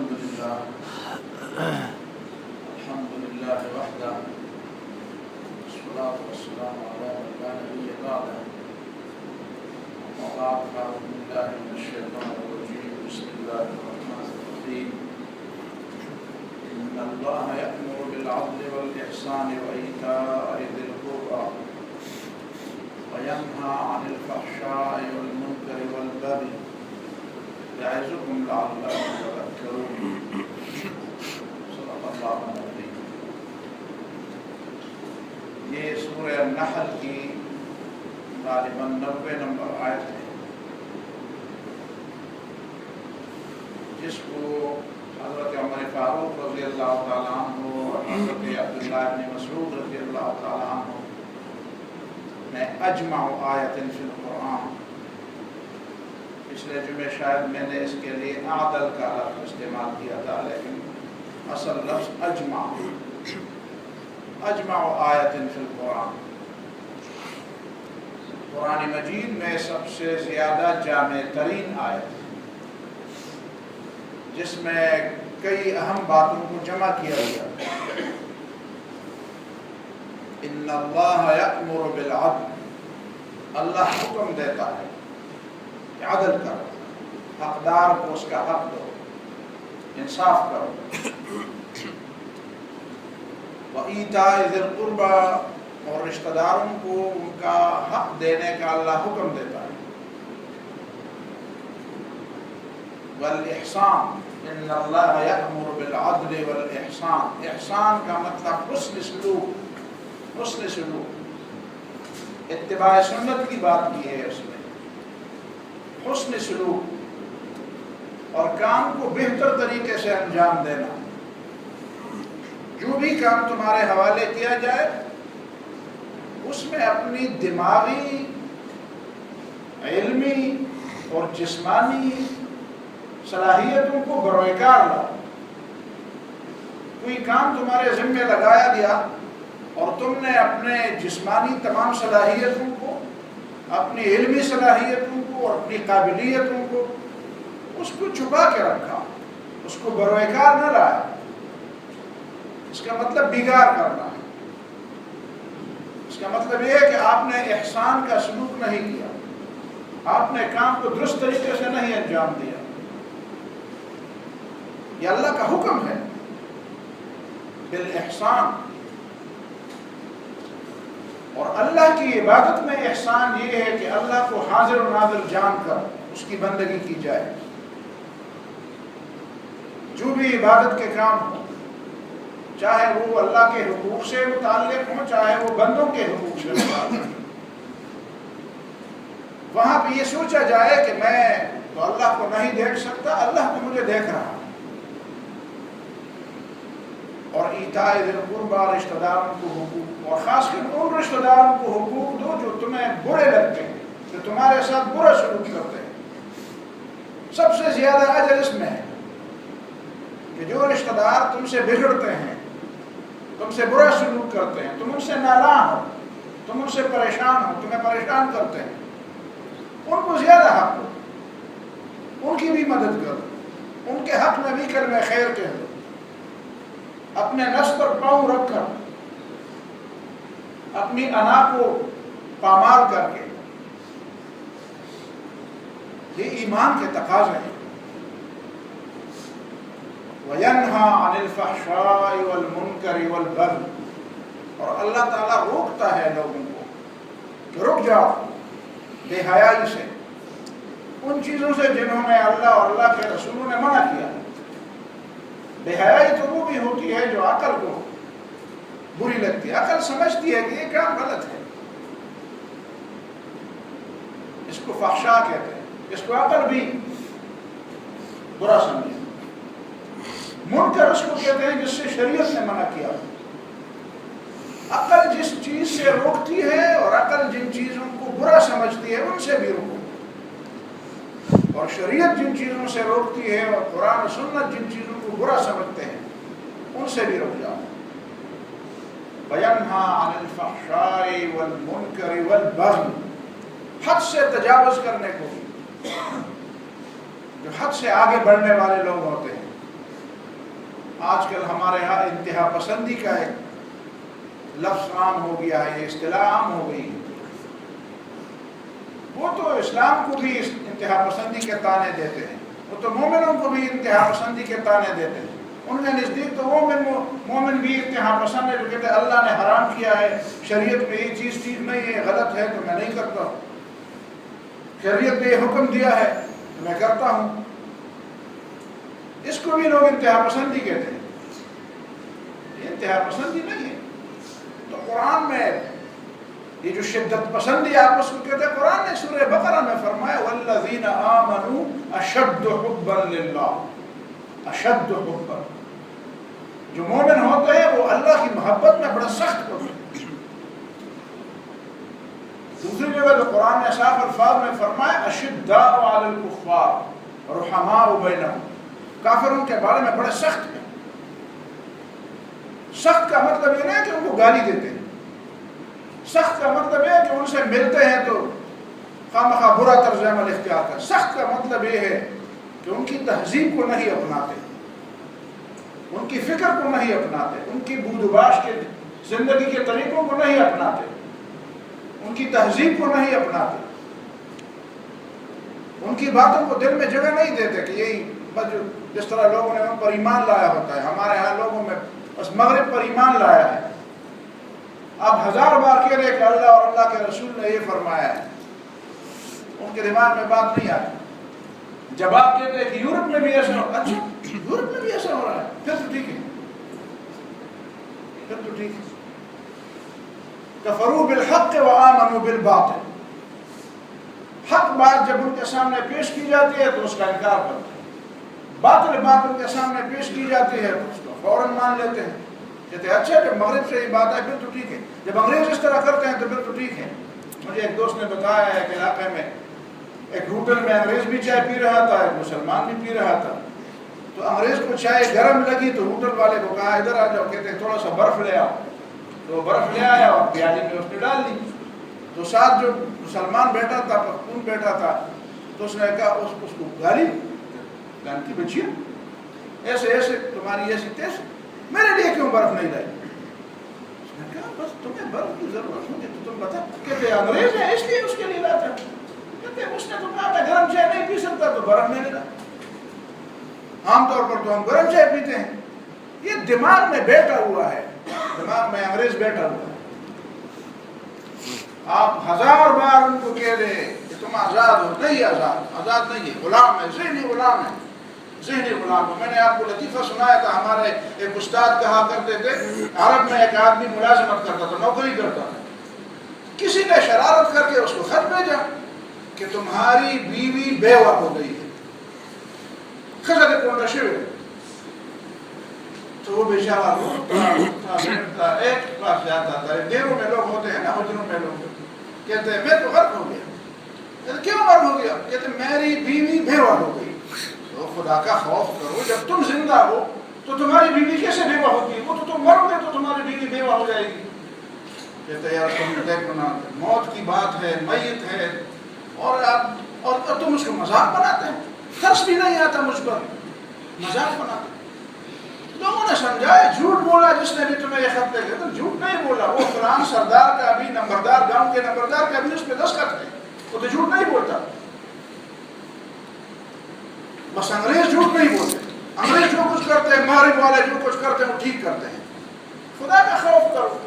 الحمد لله وحده والصلاة والسلام على من لا نبي بعده أما بعد فأعوذ بالله من الشيطان الرجيم بسم الله الرحمن الرحيم إن الله يأمر بالعدل والإحسان وإيتاء ذي القربى وينهى عن الفحشاء والمنكر والبغي يعظكم لعلكم تذكرون صدق اللہ العظیم۔ یہ سورہ النحل کی غالباً 90 نمبر آیت ہے، جس کو حضرت عمر فاروق رضی اللہ تعالیٰ عنہ اور حضرت عبداللہ بن مسعود رضی اللہ تعالیٰ عنہ نے اجمع آیت فی القرآن، پچھلے جمعے شاید میں نے اس کے لیے عادل کا لفظ استعمال کیا تھا، لیکن اصل لفظ اجمع آیت فی القرآن، قرآن مجید میں سب سے زیادہ جامع ترین آیت، جس میں کئی اہم باتوں کو جمع کیا گیا۔ ان اللہ یأمر بالعدل، اللہ حکم دیتا ہے کہ عدل کرو، حقدار کو اس کا حق دو، انصاف کرو۔ وَإِيتَاءِ ذِي الْقُرْبَى، اور رشتہ داروں کو ان کا حق دینے کا اللہ حکم دیتا ہے۔ وَالْإِحْسَانِ، إِنَّ اللَّهَ يَأْمُرُ بِالْعَدْلِ وَالْإِحْسَانِ، احسان کا مطلب حسن سلوک، حسن سلوک، اتباع سنت کی بات کی ہے اس میں، حسن سلوک اور کام کو بہتر طریقے سے انجام دینا۔ جو بھی کام تمہارے حوالے کیا جائے اس میں اپنی دماغی، علمی اور جسمانی صلاحیتوں کو بروئے کار لاؤ۔ کوئی کام تمہارے ذمہ لگایا گیا اور تم نے اپنے جسمانی تمام صلاحیتوں کو، اپنی علمی صلاحیتوں کو اور اپنی قابلیتوں کو اس کو چھپا کے رکھا، اس کو بروئے کار نہ لایا، اس کا مطلب بگاڑ کرنا ہے۔ اس کا مطلب یہ ہے کہ آپ نے احسان کا سلوک نہیں کیا، آپ نے کام کو درست طریقے سے نہیں انجام دیا۔ یہ اللہ کا حکم ہے بالاحسان، اور اللہ کی عبادت میں احسان یہ ہے کہ اللہ کو حاضر و ناظر جان کر اس کی بندگی کی جائے۔ جو بھی عبادت کے کام ہوں، چاہے وہ اللہ کے حقوق سے متعلق ہوں، چاہے وہ بندوں کے حقوق سے متعلق ہوں، وہاں بھی یہ سوچا جائے کہ میں تو اللہ کو نہیں دیکھ سکتا، اللہ تو مجھے دیکھ رہا۔ اور ایتاء ذی القربى، رشتہ داروں کو حقوق، اور خاص کر ان رشتہ داروں کو حقوق دو جو تمہیں برے لگتے ہیں، جو تمہارے ساتھ برا سلوک کرتے ہیں۔ سب سے زیادہ اجر اس میں ہے کہ جو رشتہ دار تم سے بگڑتے ہیں، تم سے برا سلوک کرتے ہیں، تم ان سے نالاں ہو، تم ان سے پریشان ہو، تمہیں پریشان کرتے ہیں، ان کو زیادہ حق دو، ان کی بھی مدد کرو، ان کے حق میں بھی کلمہ خیر کہہ دو، اپنے نفس پر پاؤں رکھ کر، اپنی انا کو پامال کر کے۔ یہ ایمان کے تقاضے ہیں۔ وَيَنْهَى عَنِ الْفَحْشَاءِ وَالْمُنْكَرِ وَالْبَغْيِ، اور اللہ تعالیٰ روکتا ہے لوگوں کو کہ رک جاؤ بے حیائی سے، ان چیزوں سے جنہوں نے اللہ اور اللہ کے رسولوں نے منع کیا۔ بے حیائی تو وہ بھی ہوتی ہے جو عقل کو بری لگتی ہے، عقل سمجھتی ہے کہ یہ کام غلط ہے، اس کو فحشا کہتے ہیں، اس کو عقل بھی برا سمجھے۔ منکر اس کو کہتے ہیں جس سے شریعت نے منع کیا۔ عقل جس چیز سے روکتی ہے اور عقل جن چیزوں کو برا سمجھتی ہے ان سے بھی روکو، اور شریعت جن چیزوں سے روکتی ہے اور قرآن و سنت جن چیزوں کو برا سمجھتے ہیں ان سے بھی رک جاؤ۔ وَيَنْهَى عَنِ الْفَحْشَاءِ وَالْمُنْكَرِ وَالْبَغْيِ، حد سے تجاوز کرنے کو، جو حد سے آگے بڑھنے والے لوگ ہوتے ہیں، آج کل ہمارے ہاں انتہا پسندی کا ایک لفظ عام ہو گیا ہے، یہ اصطلاح عام ہو گئی ہے۔ وہ تو اسلام کو بھی انتہا پسندی کے طعنے دیتے ہیں، وہ تو مومنوں کو بھی انتہا پسندی کے طعنے دیتے ہیں۔ ان کے نزدیک تو مومن بھی انتہا پسند ہے، جو کہتے ہیں اللہ نے حرام کیا ہے، شریعت میں یہ چیز ٹھیک نہیں ہے، غلط ہے تو میں نہیں کرتا ہوں، شریعت نے یہ حکم دیا ہے تو میں کرتا ہوں۔ اس کو بھی لوگ انتہا پسندی کہتے ہیں۔ یہ انتہا پسندی نہیں ہے۔ تو قرآن میں یہ جو شدت پسندی آپ اس کو کہتے ہیں، قرآن نے سورہ بقرہ میں فرمایا والذین آمنوا اشد حبا للہ، اشد حبا، جو مومن ہوتے ہیں وہ اللہ کی محبت میں بڑا سخت ہوتے ہیں۔ دوسری جگہ تو قرآن نے صاف الفاظ میں فرمایا اشداء علی الکفار رحماء بینہم، کافروں کے بارے میں بڑے سخت ہیں۔ سخت کا مطلب یہ نہیں ہے کہ ان کو گالی دیتے ہیں، سخت کا مطلب یہ ہے کہ ان سے ملتے ہیں تو خامخواہ برا طرز عمل اختیار کریں۔ سخت کا مطلب یہ ہے کہ ان کی تہذیب کو نہیں اپناتے، ان کی فکر کو نہیں اپناتے، ان کی بود و باش کے زندگی کے طریقوں کو نہیں اپناتے، ان کی تہذیب کو نہیں اپناتے، ان کی باتوں کو دل میں جگہ نہیں دیتے کہ یہی بس جس طرح لوگوں نے ان پر ایمان لایا ہوتا ہے، ہمارے ہاں لوگوں میں بس مغرب پر ایمان لایا ہے۔ آپ 1000 بار کہہ رہے کہ اللہ اور اللہ کے رسول نے یہ فرمایا ہے، ان کے دماغ میں بات نہیں آتی۔ جب آپ کہتے ہیں کہ یورپ میں بھی ایسا ہو، اچھا یورپ میں بھی ایسا ہو رہا ہے، پھر تو ٹھیک ہے، پھر تو ٹھیک ہے۔ کفروا بالحق وآمنوا بالباطل، حق بات جب ان کے سامنے پیش کی جاتی ہے تو اس کا انکار کرتے ہیں، باطل بات ان کے سامنے پیش کی جاتی ہے تو اس کو فوراً مان لیتے ہیں، کہتے ہیں اچھا جب مغرب سے یہ بات ہے پھر تو ٹھیک ہے، جب انگریز اس طرح کرتے ہیں تو پھر تو ٹھیک ہے۔ مجھے ایک دوست نے بتایا ہے کہ علاقے میں ایک ہوٹل میں انگریز بھی چائے پی رہا تھا، ایک مسلمان بھی پی رہا تھا، تو انگریز کو چائے گرم لگی تو ہوٹل والے کو کہا ادھر آ جاؤ، کہتے ہیں تھوڑا سا برف لے آؤ، تو برف لے آیا اور پیالی میں اس نے ڈال دی۔ تو ساتھ جو مسلمان بیٹھا تھا، پختون بیٹھا تھا، تو اس نے کہا اس کو گالی گان کی بچیا، ایسے ایسے تمہاری ایسی تیز، میرے لیے کیوں برف نہیں لائی؟ اس نے کہا بس تمہیں برف کی ضرورت ہوگی تو تم بتا۔ کہتے انگریز ہے اس لیے اس کے لیے لاتا، کہتے اس نے تو کہا میں گرم چائے نہیں پی سکتا تو برف میں لا۔ عام طور پر تو ہم گرم چائے پیتے ہیں، یہ دماغ میں بیٹھا ہوا ہے، دماغ میں انگریز بیٹھا ہوا ہے۔ آپ 1000 بار ان کو کہہ دیں کہ تم آزاد ہو، نہیں آزاد نہیں ہے، غلام ہے، ذہنی غلام ہے، ذہنی غلام ہو۔ میں نے آپ کو لطیفہ سنایا تھا، ہمارے ایک استاد کہا کرتے تھے عرب میں ایک آدمی ملازمت کرتا تھا، نوکری کرتا تھا، کسی نے شرارت کر کے اس کو خط بھیجا کہ تمہاری بیوی بیوہ ہو گئی ہے، خزر کو نشے ہوئے، تو وہ بیچارہ روتا ایک پاس جاتا تھا، دیروں میں لوگ ہوتے ہیں نا، حجروں میں لوگ کہتے ہیں میں تو غرق ہو گیا، کہتے کیوں غرق ہو گیا؟ کہتے میری بیوی بیوہ ہو گئی۔ تو خدا کا خوف کرو، جب تم زندہ ہو تو تمہاری بیوی کیسے بیوہ ہوتی ہے؟ وہ تو تم مرو گے تو تمہاری بیوی بیوہ ہو جائے گی۔ کہتے یار تم دیکھو نا، موت کی بات ہے، میت ہے، اور تم اس کو مذاق بناتے ہیں، ترس بھی نہیں آتا مجھ پر، مذاق بناتے ہیں۔ لوگوں نے سمجھایا جھوٹ بولا جس نے بھی تمہیں یہ خط لے گئے، تو جھوٹ نہیں بولا، وہ فلان سردار کا بھی، نمبردار گاؤں کے نمبردار کا بھی اس پہ دستخط ہے، وہ تو جھوٹ نہیں بولتا۔ بس انگریز جھوٹ نہیں بولتے، انگریز جو کچھ کرتے ہیں، مغرب والے جو کچھ کرتے ہیں وہ ٹھیک کرتے ہیں۔ خدا کا خوف کرو،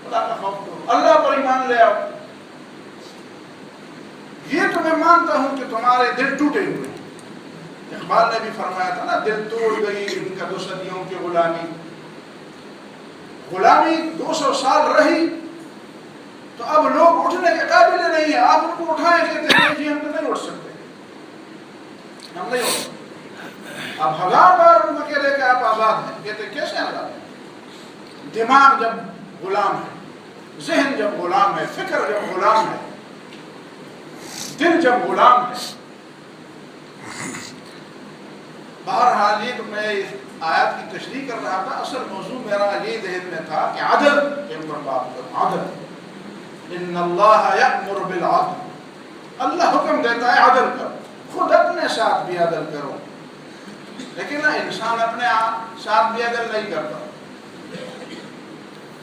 خدا کا خوف کرو، اللہ پر ایمان لے آؤ۔ یہ تو میں مانتا ہوں کہ تمہارے دل ٹوٹے ہوئے ہیں، اقبال نے بھی فرمایا تھا نا، دل توڑ گئی ان کا 2 صدیوں کی غلامی، غلامی 200 سال رہی تو اب لوگ اٹھنے کے قابل نہیں ہیں، آپ ان کو اٹھائیں کہتے ہیں جی ہم تو نہیں اٹھ سکتے، ہم نہیں اٹھ سکتے۔ اب 1000 بار ان کو کہہ رہے کہ آپ آزاد ہیں، کہتے ہیں کیسے آزاد ہیں؟ دماغ جب غلام ہے، ذہن جب غلام ہے، فکر جب غلام ہے، دل جب غلام ہے۔ بہرحال یہ تو میں اس آیات کی تشریح کر رہا تھا، اصل موضوع میرا یہ ذہن میں تھا کہ عدل کے اوپر بات کرو، عدل، ان اللہ یأمر بالعدل، اللہ حکم دیتا ہے عدل کرو، خود اپنے ساتھ بھی عدل کرو، لیکن نا انسان اپنے ساتھ بھی اگر نہیں کرتا.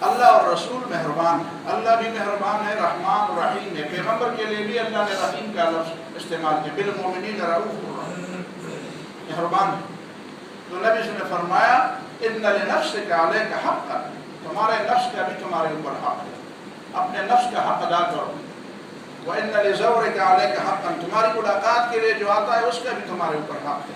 اللہ اور رسول مہربان ہے، اللہ بھی مہربان ہے، رحمان و رحیم ہے. پیغمبر کے لیے بھی اللہ نے رحیم کا لفظ استعمال کیا، بالمؤمنین رؤوف مہربان ہے. تو نبی صلی اللہ علیہ وسلم نے فرمایا ان لنفسک علیک حقا، تمہارے نفس کا بھی تمہارے اوپر حق ہے، اپنے نفس کا حق ادا کرو. وَإِنَّ لِزَوْرِكَ عَلَيْكَ حَقًّا، تمہاری ملاقات کے لیے جو آتا ہے اس کا بھی تمہارے اوپر حق ہے.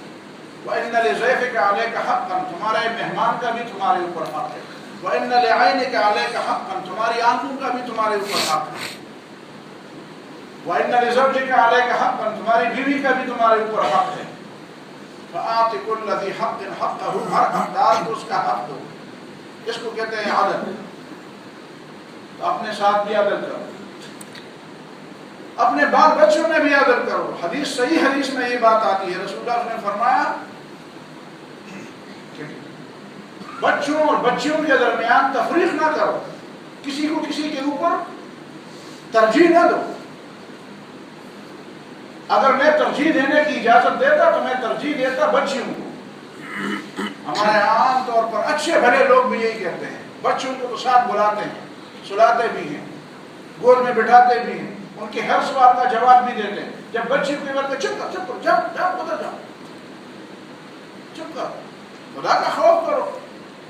وَإِنَّ لِضَيْفِكَ عَلَيْكَ حَقًّا، تمہارے مہمان کا بھی تمہارے اوپر حق ہے. وَإِنَّ لِعَيْنِكَ عَلَيْكَ حَقًّا، تمہاری آنکھوں کا بھی تمہارے اوپر حق ہے. وَإِنَّ لِزَوْجِكَ عَلَيْكَ حَقًّا، تمہاری بیوی کا بھی تمہارے اوپر حق ہے. فَآتِ كُلَّ ذِي حَقٍّ حَقَّهُ، ہر حقدار کو اس کا حق دو. اس کو کہتے ہیں عدل. تو اپنے ساتھ بھی عدل کرو، اپنے بال بچوں میں بھی عدل کرو. حدیث صحیح حدیث میں یہ بات آتی ہے، رسول اللہ نے فرمایا بچوں اور بچیوں کے درمیان تفریق نہ کرو، کسی کو کسی کے اوپر ترجیح نہ دو. اگر میں ترجیح دینے کی اجازت دیتا تو میں ترجیح دیتا بچیوں کو. ہمارے عام طور پر اچھے بھلے لوگ بھی یہی کہتے ہیں، بچوں کو تو ساتھ بلاتے ہیں، سلاتے بھی ہیں، گود میں بٹھاتے بھی ہیں، ان کے ہر سوال کا جواب بھی دیتے ہیں. جب بچی کو کہتے ہیں چپ کر جاؤ جاؤ ادھر جاؤ، چپ کر، خدا کا خوف کرو.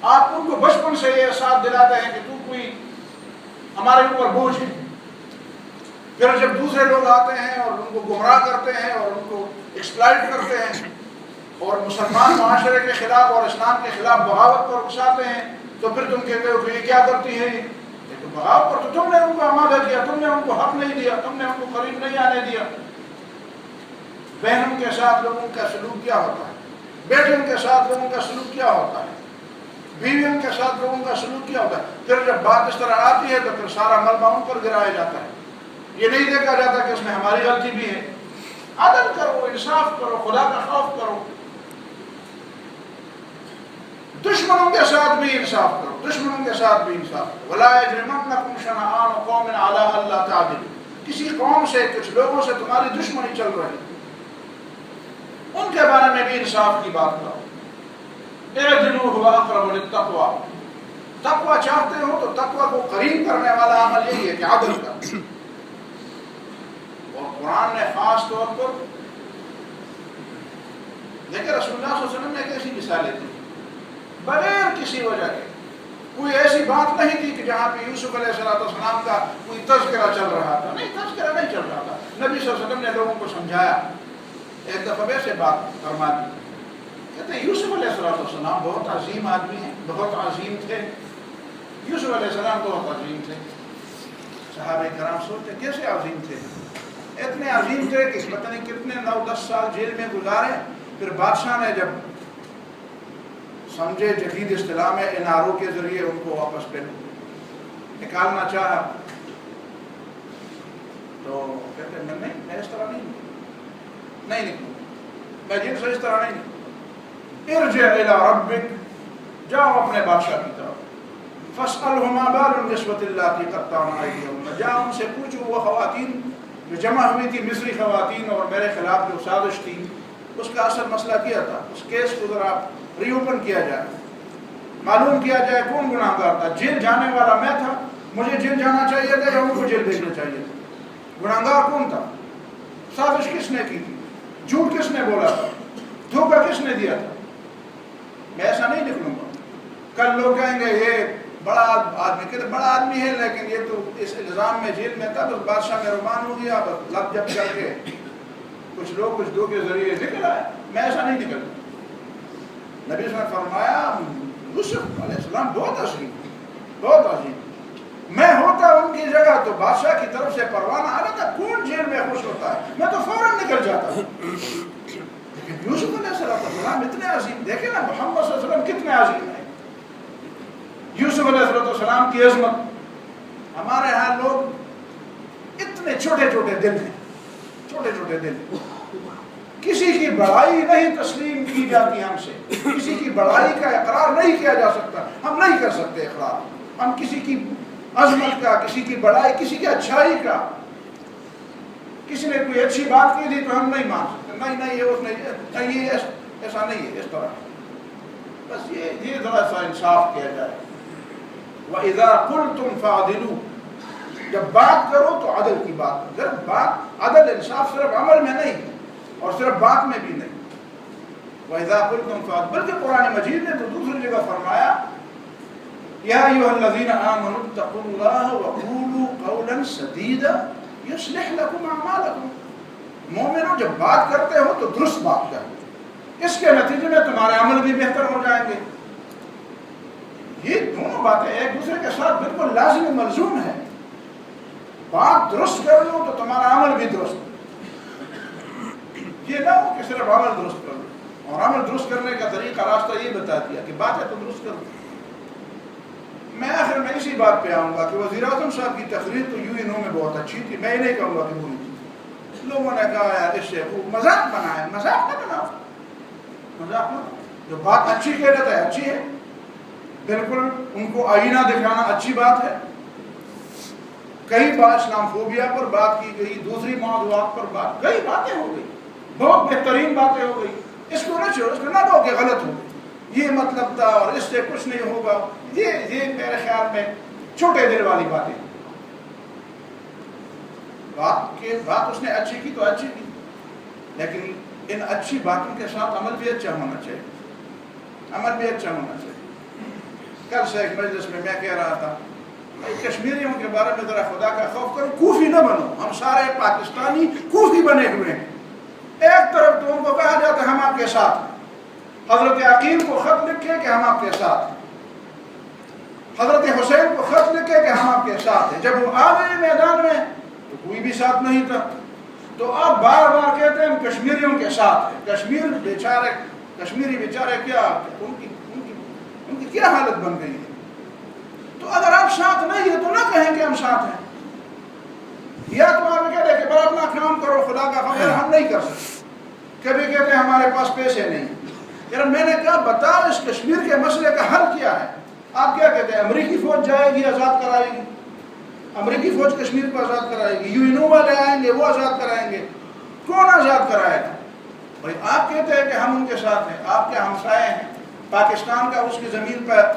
آپ ان کو بچپن سے یہ ساتھ دلاتے ہیں کہ تو کوئی ہمارے اوپر بوجھ ہے. پھر جب دوسرے لوگ آتے ہیں اور ان کو گمراہ کرتے ہیں اور ان کو ایکسپلائٹ کرتے ہیں اور مسلمان معاشرے کے خلاف اور اسلام کے خلاف بغاوت پر اکساتے ہیں، تو پھر تم کہتے ہو کہ یہ کیا کرتی ہے، یہ تو بغاوت پر، تو تم نے ان کو آمادہ کیا، تم نے ان کو حق نہیں دیا، تم نے ان کو قریب نہیں آنے دیا. بہنوں کے ساتھ لوگوں کا سلوک کیا ہوتا ہے، بیٹوں کے ساتھ لوگوں کا سلوک کیا ہوتا ہے، بیویوں کے ساتھ لوگوں کا سلوک کیا ہوتا ہے. پھر جب بات اس طرح آتی ہے تو پھر سارا ملبہ ان پر گرایا جاتا ہے. یہ نہیں دیکھا جاتا کہ اس میں ہماری غلطی بھی ہے. عدل کرو، انصاف کرو، خدا کا خوف کرو. دشمنوں کے ساتھ بھی انصاف کرو، دشمنوں کے ساتھ بھی انصاف کرو. وَلَا يَجْرِمَنَّكُمْ شَنَآنُ قَوْمٍ عَلَىٰ أَلَّا تَعْدِلُوا، کسی قوم سے، کچھ لوگوں سے تمہاری دشمنی چل رہی، ان کے بارے میں بھی انصاف کی بات کرو. اعدلوا هو اقرب للتقوى، تقوی چاہتے ہو تو تقوی کو قریب کرنے والا عمل یہی ہے کہ عدل کر. اور قرآن نے خاص طور پر لیکن رسول اللہ صلی اللہ علیہ وسلم نے ایک ایسی مثالیں دی بغیر کسی وجہ کے. کوئی ایسی بات نہیں تھی کہ جہاں پہ یوسف علیہ السلام کا کوئی تذکرہ چل رہا تھا، نہیں، تذکرہ نہیں چل رہا تھا. نبی صلی اللہ علیہ وسلم نے لوگوں کو سمجھایا. ایک دفعہ ویسے بات فرما دی، کہتے ہیں یوسف علیہ السلام بہت عظیم آدمی ہیں، بہت عظیم تھے. یوسف علیہ السلام بہت عظیم تھے. صحابہ کرام سوچتے کیسے عظیم تھے؟ اتنے عظیم تھے کہ پتہ نہیں کتنے 9-10 سال جیل میں گزارے. پھر بادشاہ نے جب سمجھے جدید اصطلاح میں این آر او کے ذریعے ان کو واپس پہ نکالنا چاہا تو کہتے ہیں نہیں، میں اس طرح نہیں نکلوں، میں جن سے اس طرح نہیں نکلوں. ارجع الى ربک، جاؤ اپنے بادشاہ کی طرف. فاسألہ ما بال النسوة اللاتي قطعن أيديهن، جاؤ ان سے پوچھو وہ خواتین جو جمع ہوئی تھی، مصری خواتین، اور میرے خلاف جو سازش تھی اس کا اصل مسئلہ کیا تھا. اس کیس کو ذرا ری اوپن کیا جائے، معلوم کیا جائے کون گناہ گار تھا. جیل جانے والا میں تھا، مجھے جیل جانا چاہیے تھا یا ان کو جیل بھیجنا چاہیے تھا؟ گناہ گار کون تھا؟ سازش کس نے کی تھی؟ جھوٹ کس نے بولا تھا؟ دھوکہ کس نے دیا تھا؟ میں ایسا نہیں نکلوں گا. کل لوگ کہیں گے یہ بڑا آدمی، کہتے بڑا آدمی ہے لیکن یہ تو اس الزام میں جیل میں تھا، بس بادشاہ میں رومان ہو گیا، بس لب جب کر کے کچھ لوگ کچھ دو کے ذریعے نکل آئے. میں ایسا نہیں نکلتا. نبی صلی اللہ علیہ وسلم نے فرمایا یوسف علیہ السلام بہت عظیم، بہت عظیم. میں ہوتا ان کی جگہ تو بادشاہ کی طرف سے پروانہ آ رہا تھا، کون جیل میں خوش ہوتا ہے، میں تو فوراً نکل جاتا ہوں. لیکن یوسف علیہ السلام اتنے عظیم، دیکھیں نا محمد صلی اللہ علیہ وسلم کتنے عظیم ہیں. یوسف علیہ السلام کی عظمت. ہمارے ہاں لوگ اتنے چھوٹے چھوٹے دل ہیں، چھوٹے چھوٹے دل. کسی کی بڑائی نہیں تسلیم کی جاتی ہم سے، کسی کی بڑائی کا اقرار نہیں کیا جا سکتا. ہم نہیں کر سکتے اقرار. ہم کسی کی عظمت کا، کسی کی بڑائی، کسی کی اچھائی کا، کسی نے کوئی اچھی بات کی تھی تو ہم نہیں مان سکتے. نہیں یہ ایسا نہیں ہے، اس طرح بس یہ ذرا سا انصاف کیا جائے. وَإِذَا قُلْتُمْ فَعْدِلُوا، جب بات کرو تو عدل کی بات. صرف بات عدل انصاف صرف عمل میں نہیں اور صرف بات میں بھی نہیں. وَإِذَا قُلْتُمْ فَعْدِلُوا، بلکہ قرآن مجید نے تو دوسری جگہ فرمایا یا ایھا الذین آمنوا اتقوا اللہ وقولوا قولا سدیدا یصلح لکم اعمالکم. مومنوں جب بات کرتے ہو تو درست بات کرو، اس کے نتیجے میں تمہارے عمل بھی بہتر ہو جائیں گے. یہ دونوں باتیں ایک دوسرے کے ساتھ بالکل لازم و ملزوم ہے. بات درست کر لو تو تمہارا عمل بھی درست. یہ نہ ہو کہ صرف عمل درست کر لو، اور عمل درست کرنے کا طریقہ راستہ یہ بتا دیا کہ باتیں تو درست کرو. میں آخر میں اسی بات پہ آؤں گا کہ وزیر اعظم صاحب کی تقریر تو UNO میں بہت اچھی تھی. میں نہیں کہوں گا کہ بری تھی. لوگوں نے کہا یار اس سے مذاق بنائے. مذاق نہ بناؤ، مذاق نہ. جو بات اچھی کہہ رہتا ہے اچھی ہے، بالکل ان کو آئینہ دکھانا اچھی بات ہے. کئی بار اسلام فوبیا پر بات کی گئی، دوسری موضوعات پر بات، کئی باتیں ہو گئی، بہت بہترین باتیں ہو گئی. اس کو نہ چھوڑو، اس کو نہ کہو کہ غلط ہو گئی، یہ مطلب تھا اور اس سے کچھ نہیں ہوگا. یہ میرے خیال میں چھوٹے دل والی باتیں. بات اس نے اچھی کی تو اچھی کی، لیکن ان اچھی باتوں کے ساتھ عمل بھی اچھا ہونا چاہیے. عمل بھی اچھا ہونا چاہیے. کل سے ایک مجلس میں کہہ رہا تھا کشمیریوں کے بارے میں ذرا خدا کا خوف کرو، کوفی نہ بنو. ہم سارے پاکستانی کوفی بنے ہوئے ہیں. ایک طرف تو ان کو کہا جاتا ہے ہم آپ کے ساتھ ہیں. حضرت عقیل کو خط لکھے کہ ہم آپ کے ساتھ ہیں. حضرت حسین کو خط لکھے کہ ہم آپ کے ساتھ ہیں. جب وہ آ گئے میدان میں تو کوئی بھی ساتھ نہیں تھا. تو آپ بار بار کہتے ہیں ہم کشمیریوں کے ساتھ ہیں. کشمیری بیچارے کیا ان کی کیا حالت بن گئی ہے. تو اگر آپ ساتھ نہیں ہیں تو نہ کہیں کہ ہم ساتھ ہیں. یا تو آپ کہہ دیں کہ بڑا اپنا کام کرو، خدا کا خبر ہم نہیں کر سکتے. کبھی کہتے ہیں ہمارے پاس پیسے نہیں. یار میں نے کہا بتاؤ اس کشمیر کے مسئلے کا حل کیا ہے. آپ کیا کہتے ہیں امریکی فوج جائے گی آزاد کرائے گی، امریکی فوج کشمیر کو آزاد کرائے گی، UNO والے آئیں گے وہ آزاد کرائیں گے. کون آزاد کرائے گا بھائی؟ آپ کہتے ہیں کہ ہم ان کے ساتھ ہیں، آپ کے ہمسائے ہیں. پاکستان کا اس کی زمین پر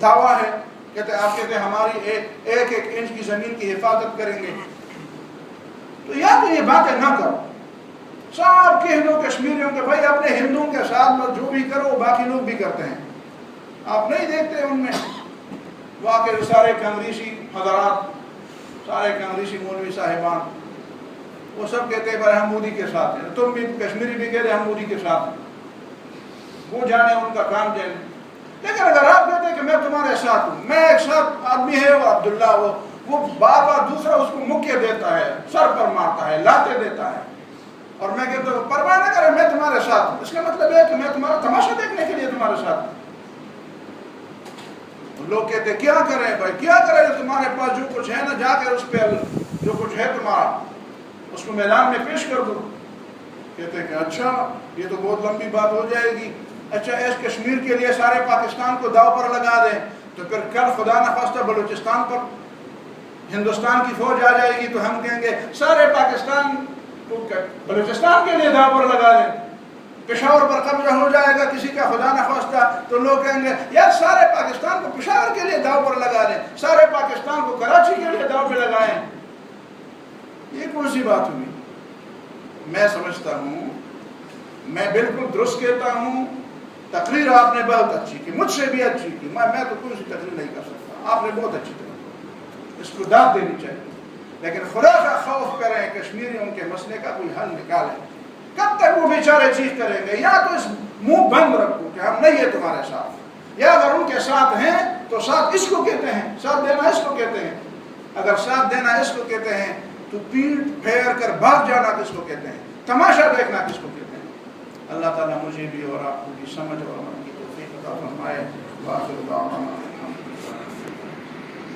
دعویٰ ہے، آپ کہتے ہیں ہماری ایک انچ کی زمین کی حفاظت کریں گے. تو یا تو یہ باتیں نہ کرو. سب کہہ دو کشمیریوں کے بھائی اپنے ہندوؤں کے ساتھ جو بھی کرو باقی لوگ بھی کرتے ہیں. آپ نہیں دیکھتے ان میں واقع سارے کانگریسی حضرات، سارے کانگریسی مولوی صاحبان، وہ سب کہتے ہیں بھائی ہم مودی کے ساتھ ہیں. تم بھی کشمیری بھی کہتے ہیں ہم مودی کے ساتھ ہیں. وہ جانے ان کا کام جانے. لیکن اگر آپ کہتے ہیں کہ میں تمہارے ساتھ ہوں، میں ایک ساتھ آدمی ہے وہ عبداللہ، وہ بار بار دوسرا اس کو مکے دیتا ہے، سر پر مارتا ہے، لاتے دیتا ہے، اور میں کہتا ہوں پرواہ نہ کرے میں تمہارے ساتھ ہوں. اس کا مطلب ہے کہ میں تمہارا تماشا دیکھنے کے لیے تمہارے ساتھ ہوں. لوگ کہتے کیا کریں بھائی، کیا کریں؟ تمہارے پاس جو کچھ ہے نا، جا کر اس پہ جو کچھ ہے تمہارا اس کو میدان میں پیش کر دو. کہتے کہ اچھا یہ تو بہت لمبی بات ہو جائے گی. اچھا اس کشمیر کے لیے سارے پاکستان کو داؤ پر لگا دیں تو پھر کل خدا نخواستہ بلوچستان پر ہندوستان کی فوج آ جائے گی تو ہم کہیں گے سارے پاکستان کو بلوچستان کے لیے داؤ پر لگا دیں. پشاور پر قبضہ ہو جائے گا کسی کا خدا نخواستہ تو لوگ کہیں گے یار سارے پاکستان کو پشاور کے لیے داؤ پر لگا دیں، سارے پاکستان کو کراچی کے لیے داؤ پہ لگائیں. یہ کون سی بات ہوئی؟ میں سمجھتا ہوں، میں بالکل درست کہتا ہوں. تقریر آپ نے بہت اچھی کی، مجھ سے بھی اچھی کی. میں تو کوئی سی تقریر نہیں کر سکتا. آپ نے بہت اچھی تقریر، اس کو داد دینی چاہیے. لیکن خدا کا خوف کریں، کشمیریوں کے مسئلے کا کوئی حل نکالیں. کب تک وہ بیچارے چیخ کریں گے؟ یا تو اس منہ بند رکھو کہ ہم نہیں ہیں تمہارے ساتھ، یا اگر ان کے ساتھ ہیں تو ساتھ اس کو کہتے ہیں، ساتھ دینا اس کو کہتے ہیں. اگر ساتھ دینا اس کو کہتے ہیں تو پیٹ پھیر کر بھاگ جانا کس کو کہتے ہیں؟ تماشا دیکھنا کس کو کہتے ہیں؟ اللہ تعالیٰ مجھے بھی اور آپ کو بھی سمجھ اور عمل کی توفیق عطا فرمائے. وآخر دعوانا